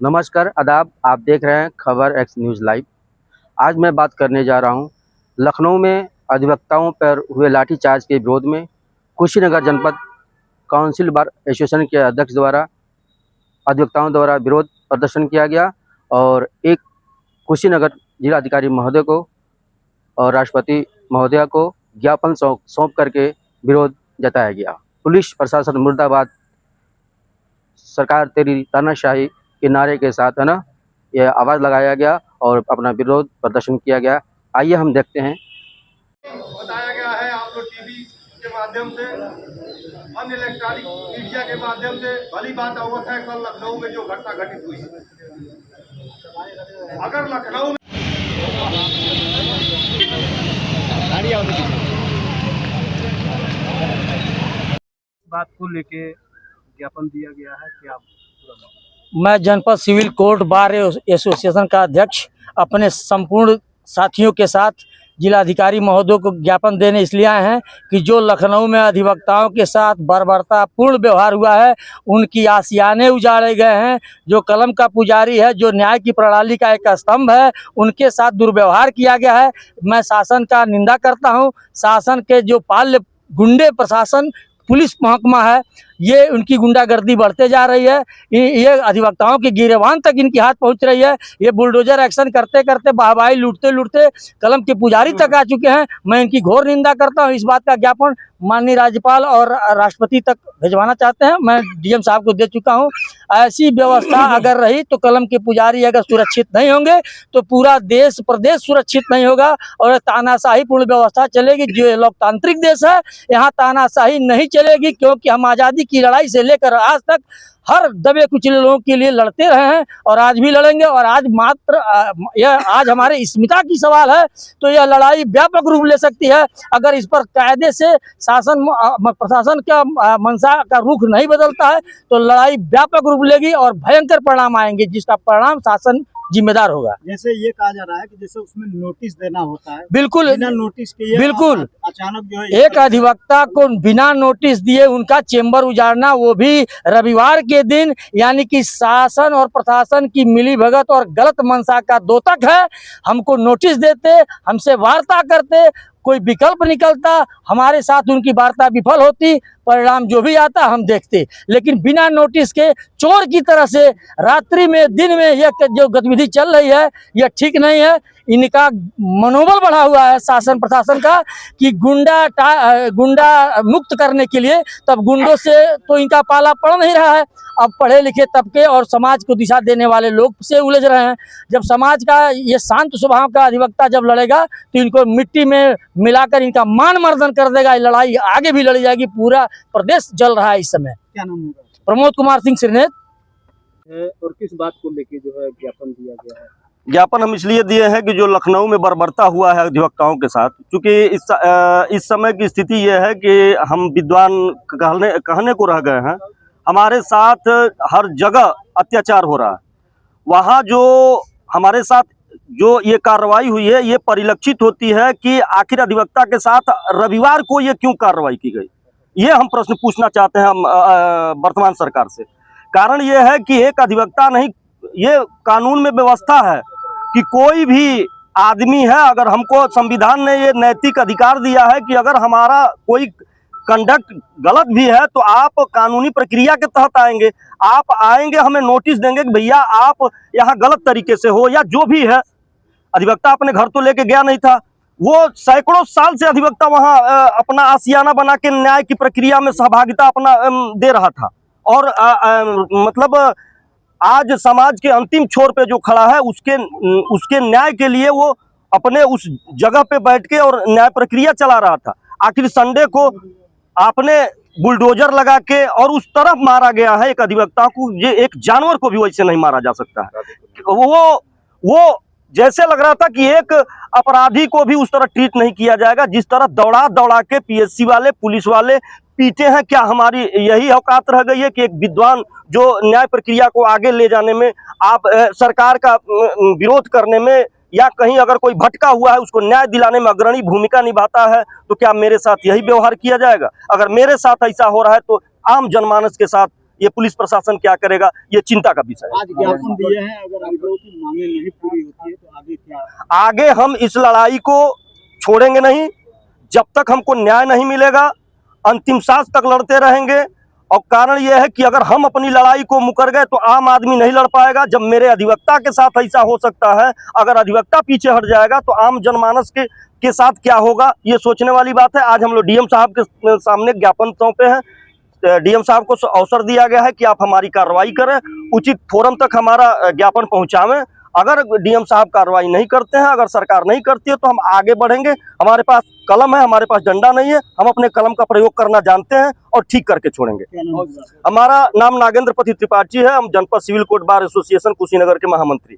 नमस्कार, आदाब। आप देख रहे हैं खबर एक्स न्यूज़ लाइव। आज मैं बात करने जा रहा हूं लखनऊ में अधिवक्ताओं पर हुए लाठीचार्ज के विरोध में। कुशीनगर जनपद काउंसिल बार एसोसिएशन के अध्यक्ष द्वारा अधिवक्ताओं द्वारा विरोध प्रदर्शन किया गया और एक कुशीनगर जिलाधिकारी महोदय को और राष्ट्रपति महोदया को ज्ञापन सौंप करके विरोध जताया गया। पुलिस प्रशासन मुर्दाबाद, सरकार तेरी तानाशाही के नारे के साथ है ना यह आवाज़ लगाया गया और अपना विरोध प्रदर्शन किया गया। आइए हम देखते हैं। बताया गया है आप लोग टीवी के माध्यम से, अन्य इलेक्ट्रॉनिक मीडिया के माध्यम से भली बात अवगत है कल लखनऊ में जो घटना घटित हुई। अगर लखनऊ में बात को लेके ज्ञापन दिया गया है क्या? मैं जनपद सिविल कोर्ट बार एसोसिएशन का अध्यक्ष अपने संपूर्ण साथियों के साथ जिलाधिकारी महोदय को ज्ञापन देने इसलिए आए हैं कि जो लखनऊ में अधिवक्ताओं के साथ बर्बरतापूर्ण व्यवहार हुआ है, उनकी आशियाने उजाड़े गए हैं। जो कलम का पुजारी है, जो न्याय की प्रणाली का एक स्तंभ है, उनके साथ दुर्व्यवहार किया गया है। मैं शासन का निंदा करता हूं। शासन के जो पाल्य गुंडे प्रशासन पुलिस महकमा है, ये उनकी गुंडागर्दी बढ़ते जा रही है। ये अधिवक्ताओं के गिरेबान तक इनकी हाथ पहुंच रही है। ये बुलडोजर एक्शन करते करते वाहवाही लूटते लूटते कलम के पुजारी तक आ चुके हैं। मैं इनकी घोर निंदा करता हूं। इस बात का ज्ञापन माननीय राज्यपाल और राष्ट्रपति तक भिजवाना चाहते हैं। मैं डीएम साहब को दे चुका हूं। ऐसी व्यवस्था अगर रही तो कलम के पुजारी अगर सुरक्षित नहीं होंगे तो पूरा देश प्रदेश सुरक्षित नहीं होगा और तानाशाही पूर्ण व्यवस्था चलेगी। जो लोकतांत्रिक देश है, यहाँ तानाशाही नहीं चलेगी, क्योंकि हम आज़ादी की लड़ाई से लेकर आज तक हर दबे कुचले लोगों के लिए लड़ते रहे हैं और आज भी लड़ेंगे। और आज मात्र यह आज हमारे अस्मिता की सवाल है, तो यह लड़ाई व्यापक रूप ले सकती है। अगर इस पर कायदे से शासन प्रशासन का मंशा का रुख नहीं बदलता है तो लड़ाई व्यापक रूप लेगी और भयंकर परिणाम आएंगे, जिसका परिणाम शासन जिम्मेदार होगा। जैसे ये कहा जा रहा है कि जैसे उसमें नोटिस देना होता है, बिल्कुल बिना नोटिस के बिल्कुल अचानक जो है एक अधिवक्ता को बिना नोटिस दिए उनका चेंबर उजाड़ना, वो भी रविवार के दिन, यानी कि शासन और प्रशासन की मिलीभगत और गलत मंशा का द्योतक है। हमको नोटिस देते, हमसे वार्ता करते, कोई विकल्प निकलता, हमारे साथ उनकी वार्ता विफल होती, परिणाम जो भी आता हम देखते। लेकिन बिना नोटिस के चोर की तरह से रात्रि में दिन में यह जो गतिविधि चल रही है, यह ठीक नहीं है। इनका मनोबल बढ़ा हुआ है शासन प्रशासन का कि गुंडा मुक्त करने के लिए, तब गुंडों से तो इनका पाला पड़ नहीं रहा है। अब पढ़े लिखे तबके और समाज को दिशा देने वाले लोग से उलझ रहे हैं। जब समाज का ये शांत स्वभाव का अधिवक्ता जब लड़ेगा तो इनको मिट्टी में मिलाकर इनका मान मर्दन कर देगा। लड़ाई आगे भी लड़ी जाएगी। पूरा प्रदेश जल रहा है इस समय। क्या नाम होगा? प्रमोद कुमार सिंह श्रीनेत। और किस बात को लेके जो है ज्ञापन दिया गया है? ज्ञापन हम इसलिए दिए हैं कि जो लखनऊ में बर्बरता हुआ है अधिवक्ताओं के साथ, क्योंकि इस समय की स्थिति यह है कि हम विद्वान कहने को रह गए हैं। हमारे साथ हर जगह अत्याचार हो रहा है। वहाँ जो हमारे साथ जो ये कार्रवाई हुई है, ये परिलक्षित होती है कि आखिर अधिवक्ता के साथ रविवार को ये क्यों कार्रवाई की गई। ये हम प्रश्न पूछना चाहते हैं वर्तमान सरकार से। कारण ये है कि एक अधिवक्ता नहीं, ये कानून में व्यवस्था है कि कोई भी आदमी है, अगर हमको संविधान ने ये नैतिक अधिकार दिया है कि अगर हमारा कोई कंडक्ट गलत भी है तो आप कानूनी प्रक्रिया के तहत आएंगे। आप आएंगे, हमें नोटिस देंगे कि भैया आप यहाँ गलत तरीके से हो, या जो भी है। अधिवक्ता अपने घर तो लेके गया नहीं था, वो सैकड़ों साल से अधिवक्ता वहाँ अपना आशियाना बना के न्याय की प्रक्रिया में सहभागिता अपना दे रहा था। और मतलब आज समाज के अंतिम छोर पे जो खड़ा है, उसके न्याय के लिए वो अपने उस जगह पे बैठ के और न्याय प्रक्रिया चला रहा था। आखिर संडे को आपने बुलडोजर लगा के और उस तरफ मारा गया है एक अधिवक्ता को। ये एक जानवर को भी वैसे नहीं मारा जा सकता है। वो जैसे लग रहा था कि एक अपराधी को भी उस तरह ट्रीट नहीं किया जाएगा जिस तरह दौड़ा दौड़ा के पीएससी वाले, पुलिस वाले पीटे हैं। क्या हमारी यही औकात रह गई है कि एक विद्वान जो न्याय प्रक्रिया को आगे ले जाने में, आप सरकार का विरोध करने में, या कहीं अगर कोई भटका हुआ है उसको न्याय दिलाने में अग्रणी भूमिका निभाता है, तो क्या मेरे साथ यही व्यवहार किया जाएगा? अगर मेरे साथ ऐसा हो रहा है तो आम जनमानस के साथ ये पुलिस प्रशासन क्या करेगा, ये चिंता का विषय है। आज ज्ञापन दिए हैं, अगर आप लोगों की मांगे नहीं पूरी होती है तो आगे क्या? आगे हम इस लड़ाई को छोड़ेंगे नहीं, जब तक हमको न्याय नहीं मिलेगा अंतिम सांस तक लड़ते रहेंगे। और कारण यह है कि अगर हम अपनी लड़ाई को मुकर गए तो आम आदमी नहीं लड़ पाएगा। जब मेरे अधिवक्ता के साथ ऐसा हो सकता है, अगर अधिवक्ता पीछे हट जाएगा तो आम जनमानस के साथ क्या होगा, ये सोचने वाली बात है। आज हम लोग डीएम साहब के सामने ज्ञापन सौंपे हैं। डीएम साहब को अवसर दिया गया है कि आप हमारी कार्रवाई करें, उचित फोरम तक हमारा ज्ञापन पहुंचावें। अगर डीएम साहब कार्रवाई नहीं करते हैं, अगर सरकार नहीं करती है, तो हम आगे बढ़ेंगे। हमारे पास कलम है, हमारे पास डंडा नहीं है। हम अपने कलम का प्रयोग करना जानते हैं और ठीक करके छोड़ेंगे। हमारा नाम नागेंद्र पति त्रिपाठी है। हम जनपद civil court bar association Kushinagar के महामंत्री।